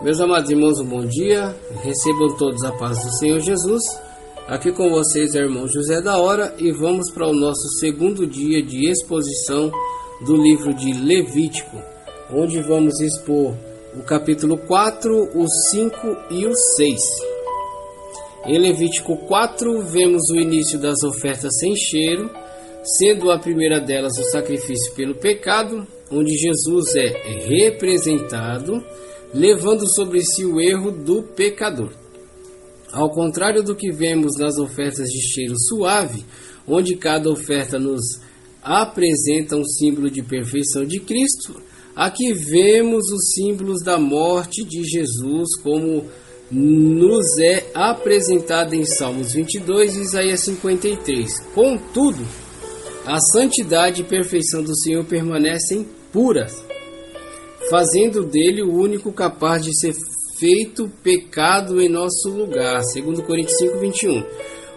Meus amados irmãos, um bom dia, recebam todos a paz do Senhor Jesus. Aqui com vocês é o irmão José da Hora e vamos para o nosso segundo dia de exposição do livro de Levítico, onde vamos expor o capítulo 4, o 5 e o 6. Em Levítico 4 vemos o início das ofertas sem cheiro, sendo a primeira delas o sacrifício pelo pecado, onde Jesus é representado, levando sobre si o erro do pecador. Ao contrário do que vemos nas ofertas de cheiro suave, onde cada oferta nos apresenta um símbolo de perfeição de Cristo, aqui vemos os símbolos da morte de Jesus, como nos é apresentado em Salmos 22 e Isaías 53. Contudo, a santidade e perfeição do Senhor permanecem puras, fazendo dele o único capaz de ser feito pecado em nosso lugar. 2 Coríntios 5, 21.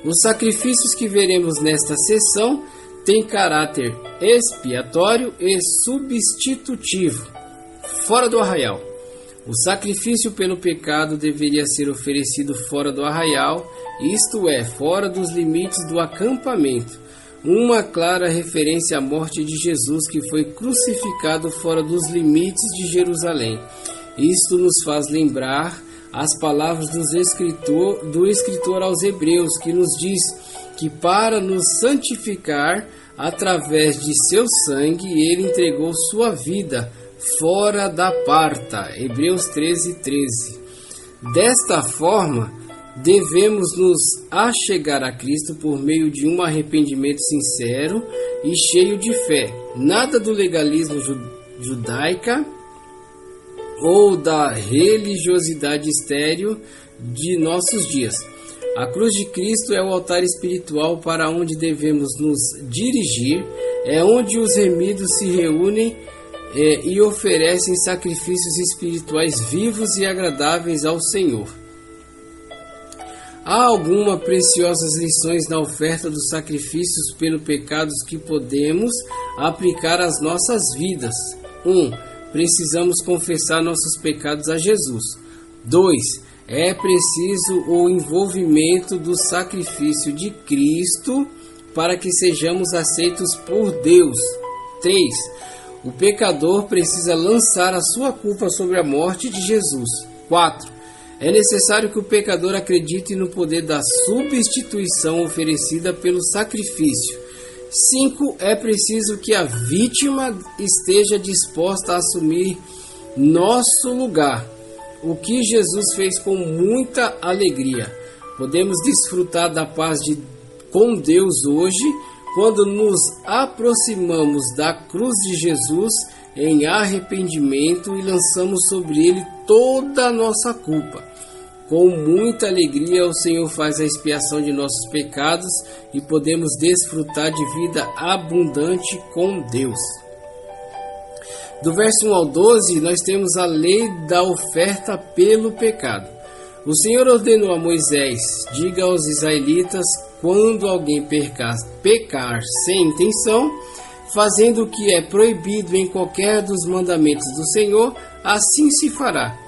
Os sacrifícios que veremos nesta sessão têm caráter expiatório e substitutivo, fora do arraial. O sacrifício pelo pecado deveria ser oferecido fora do arraial, isto é, fora dos limites do acampamento. Uma clara referência à morte de Jesus, que foi crucificado fora dos limites de Jerusalém. Isto nos faz lembrar as palavras do escritor aos Hebreus, que nos diz que para nos santificar, através de seu sangue, ele entregou sua vida fora da parta. Hebreus 13:13. Desta forma, devemos nos achegar a Cristo por meio de um arrependimento sincero e cheio de fé. Nada do legalismo judaica ou da religiosidade estéril de nossos dias. A cruz de Cristo é o altar espiritual para onde devemos nos dirigir, é onde os remidos se reúnem e oferecem sacrifícios espirituais vivos e agradáveis ao Senhor. Há algumas preciosas lições na oferta dos sacrifícios pelo pecados que podemos aplicar às nossas vidas. 1. Precisamos confessar nossos pecados a Jesus. 2. É preciso o envolvimento do sacrifício de Cristo para que sejamos aceitos por Deus. 3. O pecador precisa lançar a sua culpa sobre a morte de Jesus. 4. É necessário que o pecador acredite no poder da substituição oferecida pelo sacrifício. 5. É preciso que a vítima esteja disposta a assumir nosso lugar, o que Jesus fez com muita alegria. Podemos desfrutar da paz com Deus hoje, quando nos aproximamos da cruz de Jesus em arrependimento e lançamos sobre ele toda a nossa culpa. Com muita alegria o Senhor faz a expiação de nossos pecados e podemos desfrutar de vida abundante com Deus. Do verso 1 ao 12 nós temos a lei da oferta pelo pecado. O Senhor ordenou a Moisés: diga aos israelitas, quando alguém pecar sem intenção, fazendo o que é proibido em qualquer dos mandamentos do Senhor, assim se fará.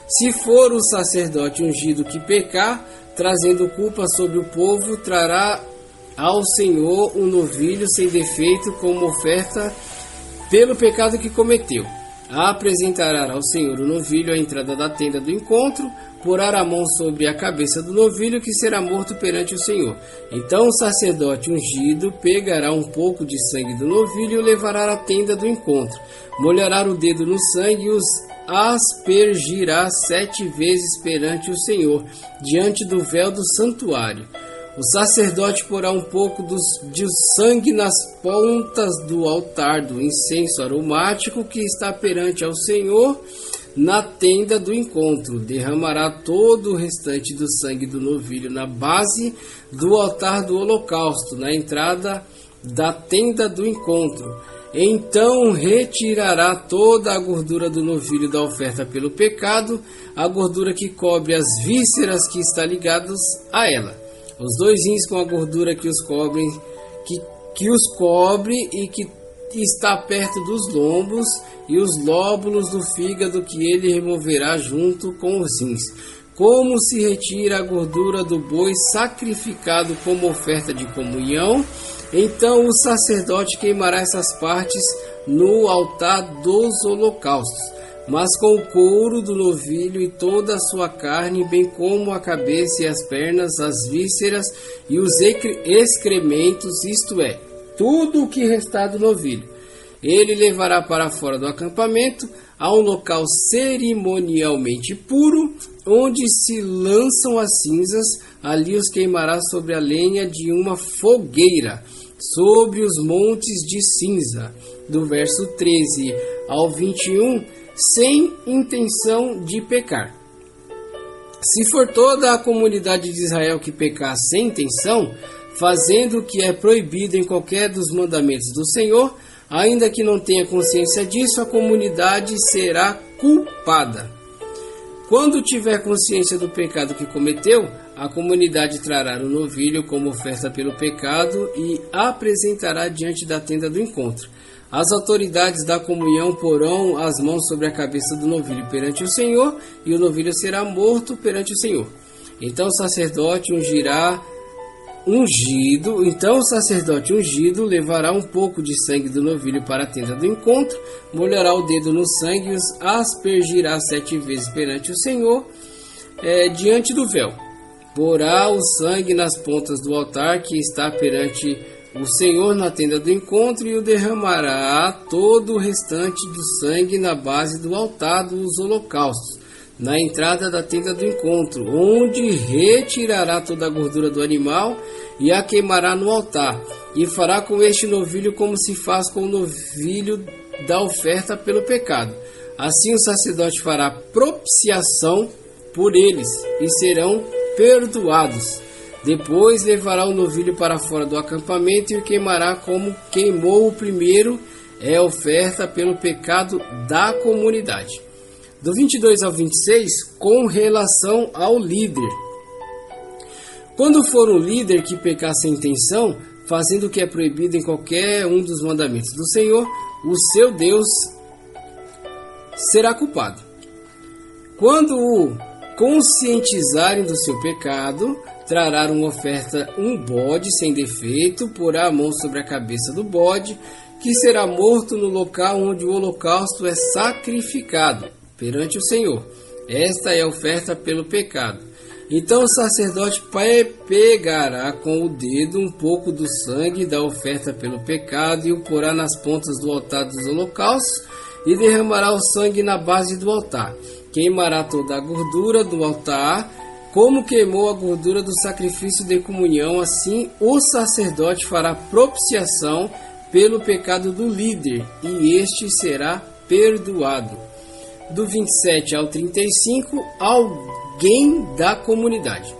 Se for o sacerdote ungido que pecar, trazendo culpa sobre o povo, trará ao Senhor um novilho sem defeito como oferta pelo pecado que cometeu. Apresentará ao Senhor o novilho à entrada da tenda do encontro, porá a mão sobre a cabeça do novilho, que será morto perante o Senhor. Então o sacerdote ungido pegará um pouco de sangue do novilho e o levará à tenda do encontro. Molhará o dedo no sangue e os aspergirá 7 vezes perante o Senhor, diante do véu do santuário. O sacerdote porá um pouco de sangue nas pontas do altar do incenso aromático que está perante ao Senhor na tenda do encontro. Derramará todo o restante do sangue do novilho na base do altar do holocausto, na entrada da tenda do encontro. Então retirará toda a gordura do novilho da oferta pelo pecado, a gordura que cobre as vísceras que está ligadas a ela, os 2 rins com a gordura que os cobre e que está perto dos lombos, e os lóbulos do fígado que ele removerá junto com os rins. Como se retira a gordura do boi sacrificado como oferta de comunhão, então o sacerdote queimará essas partes no altar dos holocaustos, mas com o couro do novilho e toda a sua carne, bem como a cabeça e as pernas, as vísceras e os excrementos, isto é, tudo o que restar do novilho. Ele levará para fora do acampamento, a um local cerimonialmente puro, onde se lançam as cinzas. Ali os queimará sobre a lenha de uma fogueira, sobre os montes de cinza. Do verso 13 ao 21, sem intenção de pecar. Se for toda a comunidade de Israel que pecar sem intenção, fazendo o que é proibido em qualquer dos mandamentos do Senhor, ainda que não tenha consciência disso, a comunidade será culpada. Quando tiver consciência do pecado que cometeu, a comunidade trará o novilho como oferta pelo pecado e apresentará diante da tenda do encontro. As autoridades da comunhão porão as mãos sobre a cabeça do novilho perante o Senhor, e o novilho será morto perante o Senhor. Então o sacerdote ungido levará um pouco de sangue do novilho para a tenda do encontro, molhará o dedo no sangue e os aspergirá 7 vezes perante o Senhor, diante do véu. Porá o sangue nas pontas do altar que está perante o Senhor na tenda do encontro, e o derramará todo o restante do sangue na base do altar dos holocaustos, na entrada da tenda do encontro, onde retirará toda a gordura do animal e a queimará no altar, e fará com este novilho como se faz com o novilho da oferta pelo pecado. Assim o sacerdote fará propiciação por eles, e serão perdoados. Depois levará o novilho para fora do acampamento e o queimará como queimou o primeiro, é oferta pelo pecado da comunidade. Do 22 ao 26, com relação ao líder. Quando for um líder que pecar sem intenção, fazendo o que é proibido em qualquer um dos mandamentos do Senhor, o seu Deus será culpado. Quando o conscientizarem do seu pecado, trará uma oferta, um bode sem defeito, porá a mão sobre a cabeça do bode, que será morto no local onde o holocausto é sacrificado perante o Senhor. Esta é a oferta pelo pecado. Então o sacerdote pegará com o dedo um pouco do sangue da oferta pelo pecado e o porá nas pontas do altar dos holocaustos e derramará o sangue na base do altar. Queimará toda a gordura do altar, como queimou a gordura do sacrifício de comunhão. Assim o sacerdote fará propiciação pelo pecado do líder, e este será perdoado. Do 27 ao 35, alguém da comunidade.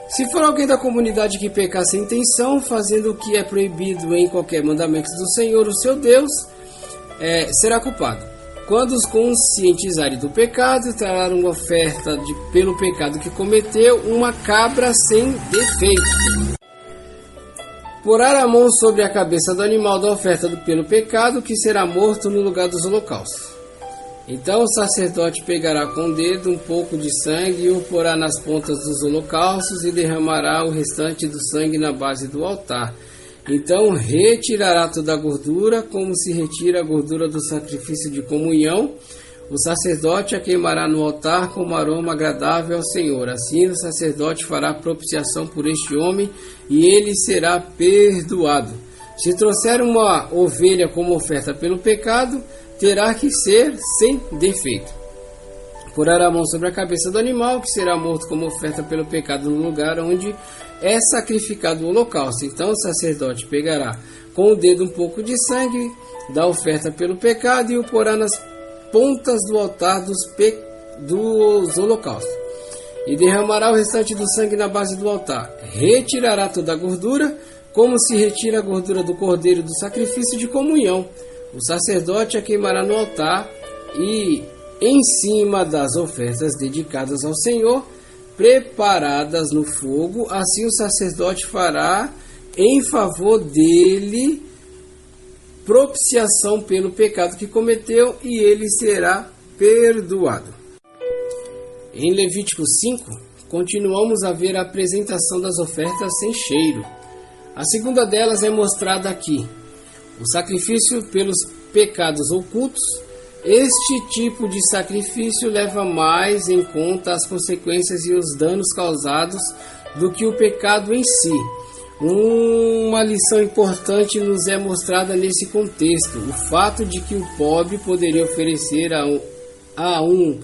Se for alguém da comunidade que pecar sem intenção, fazendo o que é proibido em qualquer mandamento do Senhor, o seu Deus, será culpado. Quando os conscientizarem do pecado, trará uma oferta pelo pecado que cometeu, uma cabra sem defeito. Porá a mão sobre a cabeça do animal da oferta pelo pecado, que será morto no lugar dos holocaustos. Então o sacerdote pegará com o dedo um pouco de sangue e o porá nas pontas dos holocaustos e derramará o restante do sangue na base do altar. Então retirará toda a gordura, como se retira a gordura do sacrifício de comunhão. O sacerdote a queimará no altar como aroma agradável ao Senhor. Assim o sacerdote fará propiciação por este homem e ele será perdoado. Se trouxer uma ovelha como oferta pelo pecado, terá que ser sem defeito. Porá a mão sobre a cabeça do animal, que será morto como oferta pelo pecado no lugar onde é sacrificado o holocausto. Então o sacerdote pegará com o dedo um pouco de sangue da oferta pelo pecado e o porá nas pontas do altar dos holocaustos. E derramará o restante do sangue na base do altar. Retirará toda a gordura, como se retira a gordura do cordeiro do sacrifício de comunhão. O sacerdote a queimará no altar e em cima das ofertas dedicadas ao Senhor, preparadas no fogo. Assim o sacerdote fará em favor dele propiciação pelo pecado que cometeu e ele será perdoado. Em Levítico 5, continuamos a ver a apresentação das ofertas sem cheiro. A segunda delas é mostrada aqui: o sacrifício pelos pecados ocultos. Este tipo de sacrifício leva mais em conta as consequências e os danos causados do que o pecado em si. Uma lição importante nos é mostrada nesse contexto: o fato de que o pobre poderia oferecer a um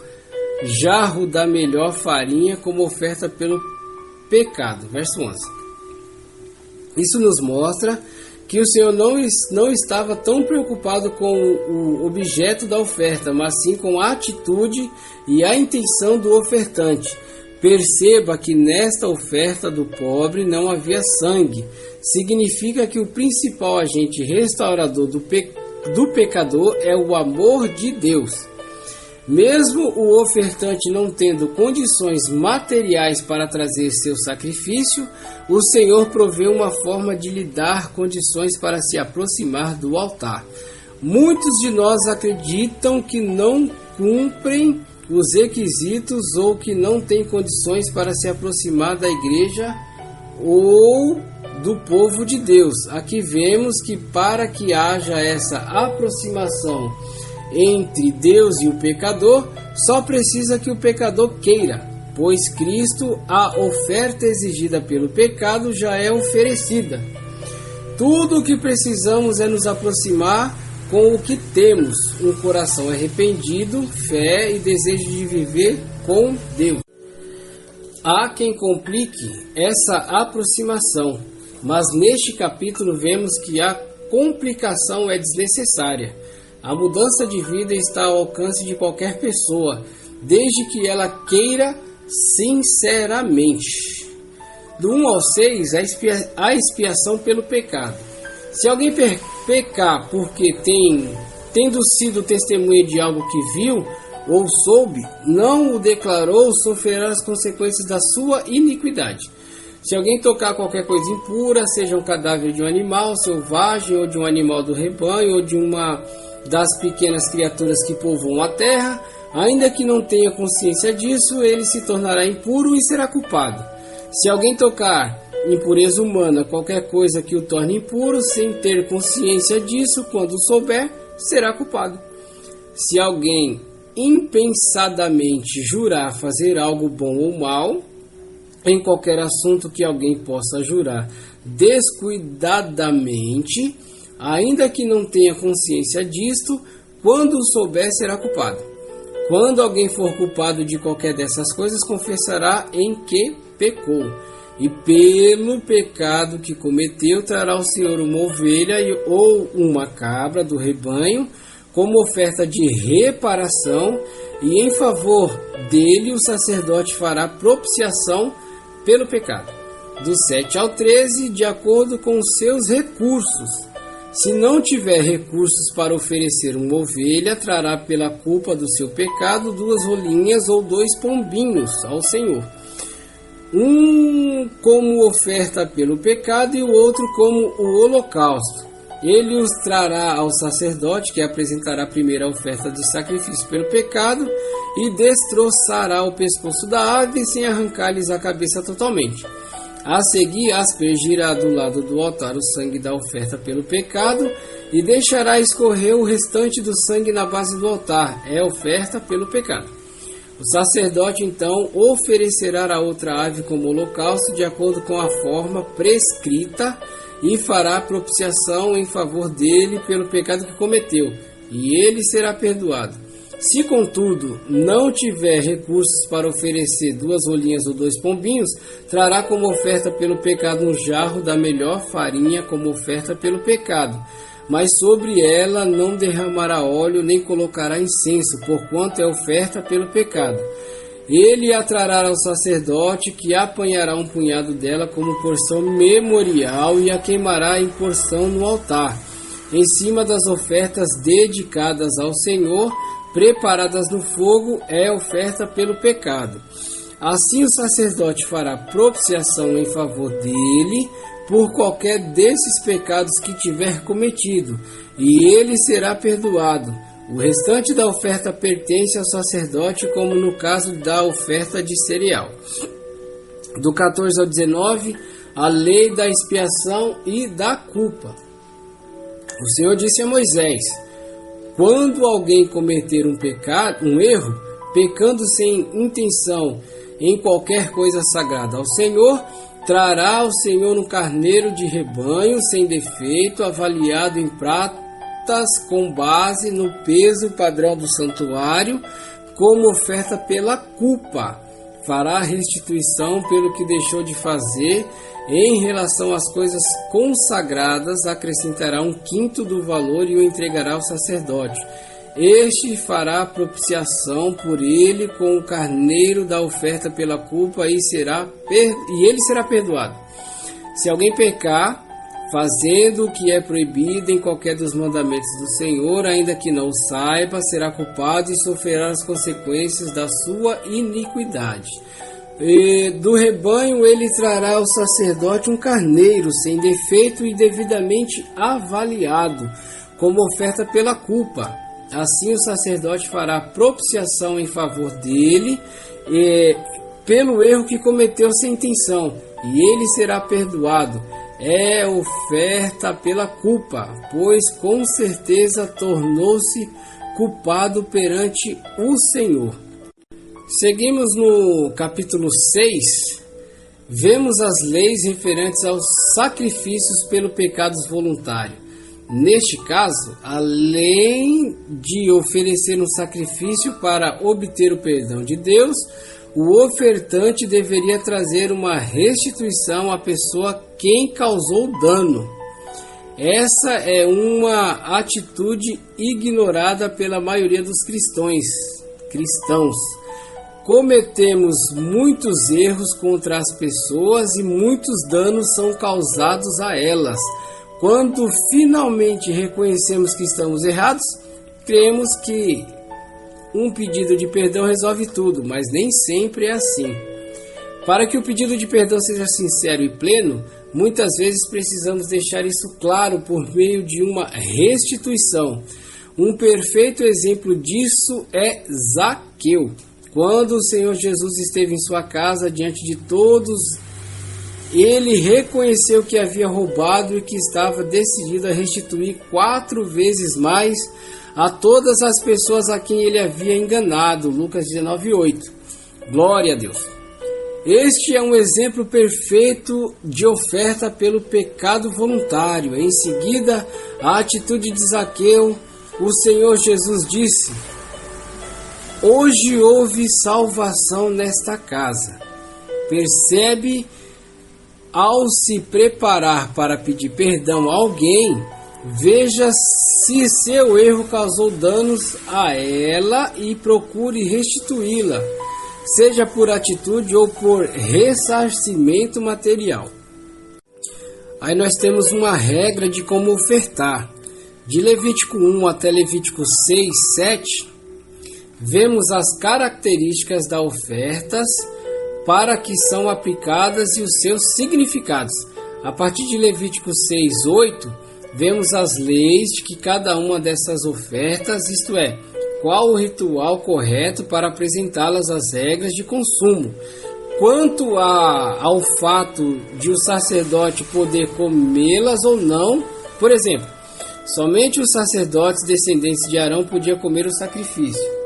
jarro da melhor farinha como oferta pelo pecado. Verso 11. Isso nos mostra que o Senhor não estava tão preocupado com o objeto da oferta, mas sim com a atitude e a intenção do ofertante. Perceba que nesta oferta do pobre não havia sangue. Significa que o principal agente restaurador do pecador é o amor de Deus. Mesmo o ofertante não tendo condições materiais para trazer seu sacrifício, o Senhor provê uma forma de lhe dar condições para se aproximar do altar. Muitos de nós acreditam que não cumprem os requisitos ou que não têm condições para se aproximar da igreja ou do povo de Deus. Aqui vemos que para que haja essa aproximação entre Deus e o pecador, só precisa que o pecador queira, pois Cristo, a oferta exigida pelo pecado, já é oferecida. Tudo o que precisamos é nos aproximar com o que temos: um coração arrependido, fé e desejo de viver com Deus. Há quem complique essa aproximação, mas neste capítulo vemos que a complicação é desnecessária. A mudança de vida está ao alcance de qualquer pessoa, desde que ela queira sinceramente. Do 1 ao 6, a expiação pelo pecado. Se alguém pecar porque tendo sido testemunha de algo que viu ou soube, não o declarou, sofrerá as consequências da sua iniquidade. Se alguém tocar qualquer coisa impura, seja um cadáver de um animal selvagem, ou de um animal do rebanho, ou de uma das pequenas criaturas que povoam a terra, ainda que não tenha consciência disso, ele se tornará impuro e será culpado. Se alguém tocar impureza humana, qualquer coisa que o torne impuro, sem ter consciência disso, quando souber, será culpado. Se alguém impensadamente jurar fazer algo bom ou mal, em qualquer assunto que alguém possa jurar descuidadamente, ainda que não tenha consciência disto, quando o souber, será culpado. Quando alguém for culpado de qualquer dessas coisas, confessará em que pecou. E pelo pecado que cometeu, trará ao Senhor uma ovelha ou uma cabra do rebanho, como oferta de reparação, e em favor dele o sacerdote fará propiciação pelo pecado. Do 7 ao 13, de acordo com os seus recursos. Se não tiver recursos para oferecer uma ovelha, trará pela culpa do seu pecado 2 rolinhas ou 2 pombinhos ao Senhor. Um como oferta pelo pecado e o outro como o holocausto. Ele os trará ao sacerdote, que apresentará primeiro a oferta de sacrifício pelo pecado, e destroçará o pescoço da ave sem arrancar-lhes a cabeça totalmente. A seguir, aspergirá do lado do altar o sangue da oferta pelo pecado e deixará escorrer o restante do sangue na base do altar. É oferta pelo pecado. O sacerdote então oferecerá a outra ave como holocausto de acordo com a forma prescrita e fará propiciação em favor dele pelo pecado que cometeu, e ele será perdoado. Se, contudo, não tiver recursos para oferecer 2 rolinhas ou 2 pombinhos, trará como oferta pelo pecado um jarro da melhor farinha como oferta pelo pecado. Mas sobre ela não derramará óleo nem colocará incenso, porquanto é oferta pelo pecado. Ele a trará ao sacerdote, que apanhará um punhado dela como porção memorial e a queimará em porção no altar, em cima das ofertas dedicadas ao Senhor, preparadas no fogo, é oferta pelo pecado. Assim o sacerdote fará propiciação em favor dele por qualquer desses pecados que tiver cometido, e ele será perdoado. O restante da oferta pertence ao sacerdote, como no caso da oferta de cereal. Do 14 ao 19, a lei da expiação e da culpa. O Senhor disse a Moisés: quando alguém cometer um erro, pecando sem intenção em qualquer coisa sagrada ao Senhor, trará o Senhor um carneiro de rebanho sem defeito, avaliado em pratas com base no peso padrão do santuário, como oferta pela culpa. Fará restituição pelo que deixou de fazer. Em relação às coisas consagradas, acrescentará 1/5 do valor e o entregará ao sacerdote. Este fará propiciação por ele com o carneiro da oferta pela culpa e ele será perdoado. Se alguém pecar, fazendo o que é proibido em qualquer dos mandamentos do Senhor, ainda que não o saiba, será culpado e sofrerá as consequências da sua iniquidade. E do rebanho ele trará ao sacerdote um carneiro sem defeito e devidamente avaliado, como oferta pela culpa. Assim o sacerdote fará propiciação em favor dele pelo erro que cometeu sem intenção, e ele será perdoado. É oferta pela culpa, pois com certeza tornou-se culpado perante o Senhor. Seguimos no capítulo 6, vemos as leis referentes aos sacrifícios pelo pecados voluntários. Neste caso, além de oferecer um sacrifício para obter o perdão de Deus, o ofertante deveria trazer uma restituição à pessoa quem causou o dano. Essa é uma atitude ignorada pela maioria dos cristãos. Cometemos muitos erros contra as pessoas e muitos danos são causados a elas. Quando finalmente reconhecemos que estamos errados, cremos que um pedido de perdão resolve tudo, mas nem sempre é assim. Para que o pedido de perdão seja sincero e pleno, muitas vezes precisamos deixar isso claro por meio de uma restituição. Um perfeito exemplo disso é Zaqueu. Quando o Senhor Jesus esteve em sua casa diante de todos, ele reconheceu que havia roubado e que estava decidido a restituir 4 vezes mais a todas as pessoas a quem ele havia enganado. Lucas 19:8. Glória a Deus. Este é um exemplo perfeito de oferta pelo pecado voluntário. Em seguida, a atitude de Zaqueu, o Senhor Jesus disse: hoje houve salvação nesta casa. Percebe? Ao se preparar para pedir perdão a alguém, veja se seu erro causou danos a ela e procure restituí-la, seja por atitude ou por ressarcimento material. Aí nós temos uma regra de como ofertar. De Levítico 1 até Levítico 6, 7, vemos as características das ofertas para que são aplicadas e os seus significados. A partir de Levítico 6, 8, vemos as leis de que cada uma dessas ofertas, isto é, qual o ritual correto para apresentá-las às regras de consumo. Quanto ao fato de o sacerdote poder comê-las ou não, por exemplo, somente os sacerdotes descendentes de Arão podiam comer o sacrifício.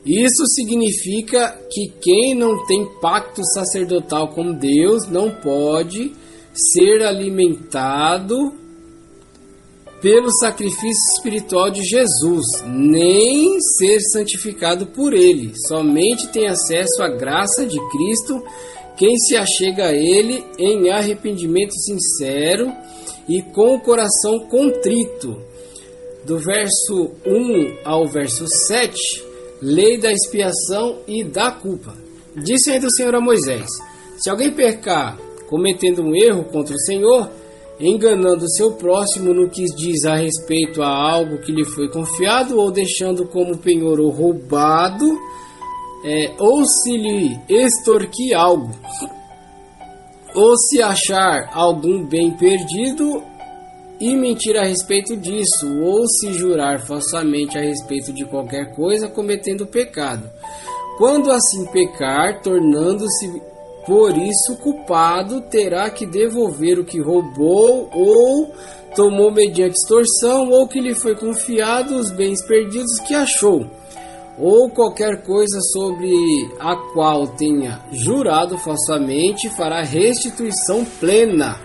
Isso significa que quem não tem pacto sacerdotal com Deus não pode ser alimentado pelo sacrifício espiritual de Jesus, nem ser santificado por ele. Somente tem acesso à graça de Cristo quem se achega a ele em arrependimento sincero e com o coração contrito. Do verso 1 ao verso 7, lei da expiação e da culpa. Disse ainda o Senhor a Moisés: se alguém pecar cometendo um erro contra o Senhor, enganando seu próximo no que diz a respeito a algo que lhe foi confiado, ou deixando como penhor ou roubado, ou se lhe extorquir algo, ou se achar algum bem perdido e mentir a respeito disso, ou se jurar falsamente a respeito de qualquer coisa, cometendo pecado. Quando assim pecar, tornando-se por isso culpado, terá que devolver o que roubou ou tomou mediante extorsão, ou que lhe foi confiado os bens perdidos que achou, ou qualquer coisa sobre a qual tenha jurado falsamente, fará restituição plena.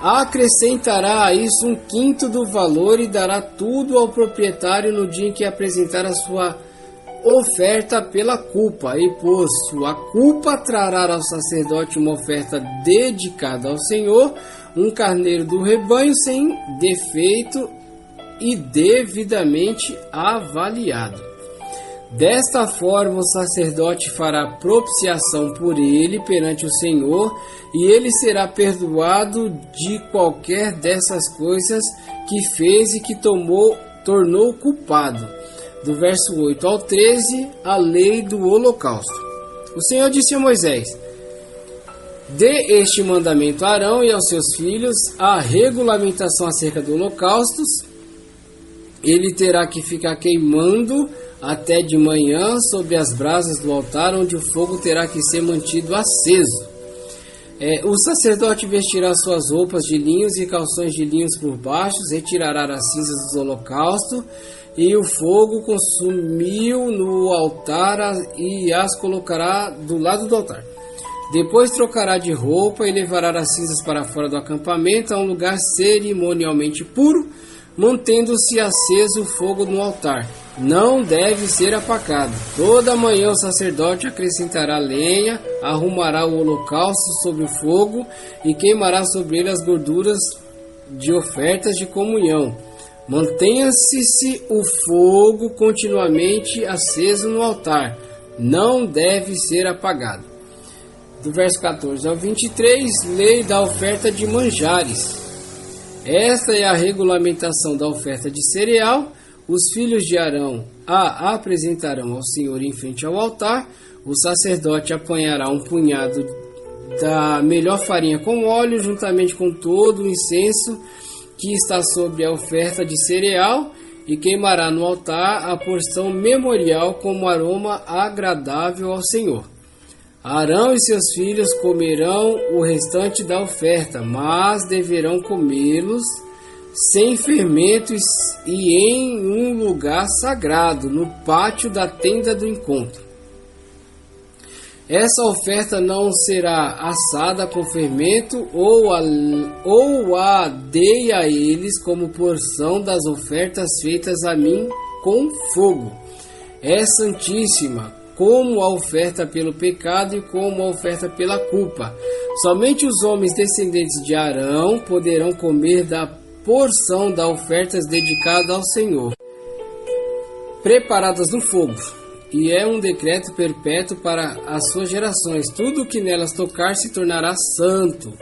Acrescentará a isso 1/5 do valor e dará tudo ao proprietário no dia em que apresentar a sua oferta pela culpa. E posto a culpa, trará ao sacerdote uma oferta dedicada ao Senhor, um carneiro do rebanho sem defeito e devidamente avaliado. Desta forma o sacerdote fará propiciação por ele perante o Senhor, e ele será perdoado de qualquer dessas coisas que fez e que tornou culpado. Do verso 8 ao 13, a lei do holocausto. O Senhor disse a Moisés: dê este mandamento a Arão e aos seus filhos, a regulamentação acerca dos holocaustos. Ele terá que ficar queimando até de manhã sobre as brasas do altar, onde o fogo terá que ser mantido aceso. O sacerdote vestirá suas roupas de linhos e calções de linhos por baixo, retirará as cinzas do holocausto, e o fogo consumiu no altar e as colocará do lado do altar. Depois trocará de roupa e levará as cinzas para fora do acampamento, a um lugar cerimonialmente puro, mantendo-se aceso o fogo no altar. Não deve ser apagado. Toda manhã o sacerdote acrescentará lenha, arrumará o holocausto sobre o fogo e queimará sobre ele as gorduras de ofertas de comunhão. Mantenha-se o fogo continuamente aceso no altar. Não deve ser apagado. Do verso 14 ao 23, lei da oferta de manjares. Esta é a regulamentação da oferta de cereal. Os filhos de Arão a apresentarão ao Senhor em frente ao altar. O sacerdote apanhará um punhado da melhor farinha com óleo, juntamente com todo o incenso que está sobre a oferta de cereal, e queimará no altar a porção memorial como aroma agradável ao Senhor. Arão e seus filhos comerão o restante da oferta, mas deverão comê-los sem fermento e em um lugar sagrado, no pátio da tenda do encontro. Essa oferta não será assada com fermento, ou a dei a eles como porção das ofertas feitas a mim com fogo. É santíssima, como a oferta pelo pecado e como a oferta pela culpa. Somente os homens descendentes de Arão poderão comer da porção da ofertas dedicada ao Senhor, preparadas no fogo. E é um decreto perpétuo para as suas gerações. Tudo o que nelas tocar se tornará santo.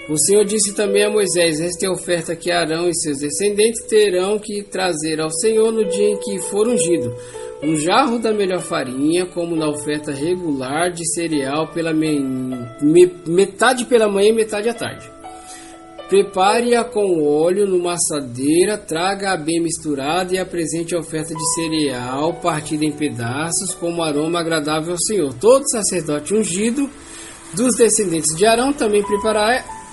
O Senhor disse também a Moisés: esta é a oferta que Arão e seus descendentes terão que trazer ao Senhor no dia em que for ungido. Um jarro da melhor farinha, como na oferta regular de cereal, pela metade pela manhã e metade à tarde. Prepare-a com óleo numa assadeira, traga-a bem misturada e apresente a oferta de cereal partida em pedaços, como aroma agradável ao Senhor. Todo sacerdote ungido dos descendentes de Arão também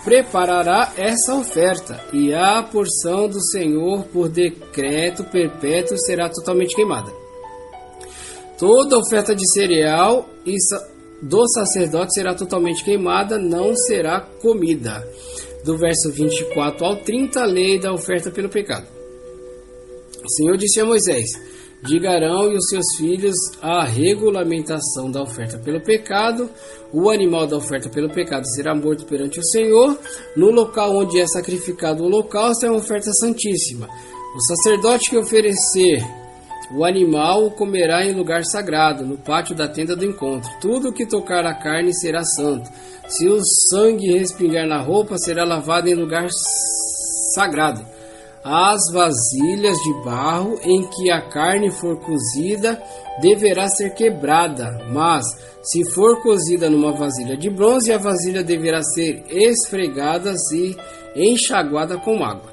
preparará essa oferta, e a porção do Senhor por decreto perpétuo será totalmente queimada. Toda oferta de cereal do sacerdote será totalmente queimada, não será comida. Do verso 24 ao 30, a lei da oferta pelo pecado. O Senhor disse a Moisés: diga a Arão e os seus filhos a regulamentação da oferta pelo pecado. O animal da oferta pelo pecado será morto perante o Senhor. No local onde é sacrificado o holocausto é uma oferta santíssima. O sacerdote que oferecer o animal o comerá em lugar sagrado, no pátio da tenda do encontro. Tudo o que tocar a carne será santo. Se o sangue respingar na roupa, será lavado em lugar sagrado. As vasilhas de barro em que a carne for cozida deverá ser quebrada, mas se for cozida numa vasilha de bronze, a vasilha deverá ser esfregada e enxaguada com água.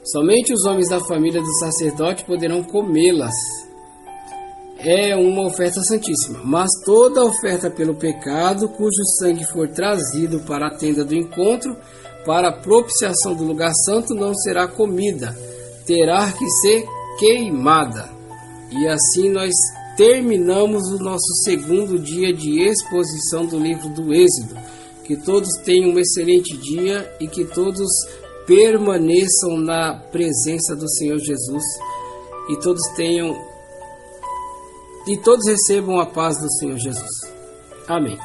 Somente os homens da família do sacerdote poderão comê-las. É uma oferta santíssima, mas toda oferta pelo pecado, cujo sangue for trazido para a tenda do encontro, para a propiciação do lugar santo, não será comida, terá que ser queimada. E assim nós terminamos o nosso segundo dia de exposição do livro do Êxodo. Que todos tenham um excelente dia e que todos permaneçam na presença do Senhor Jesus e todos recebam a paz do Senhor Jesus. Amém.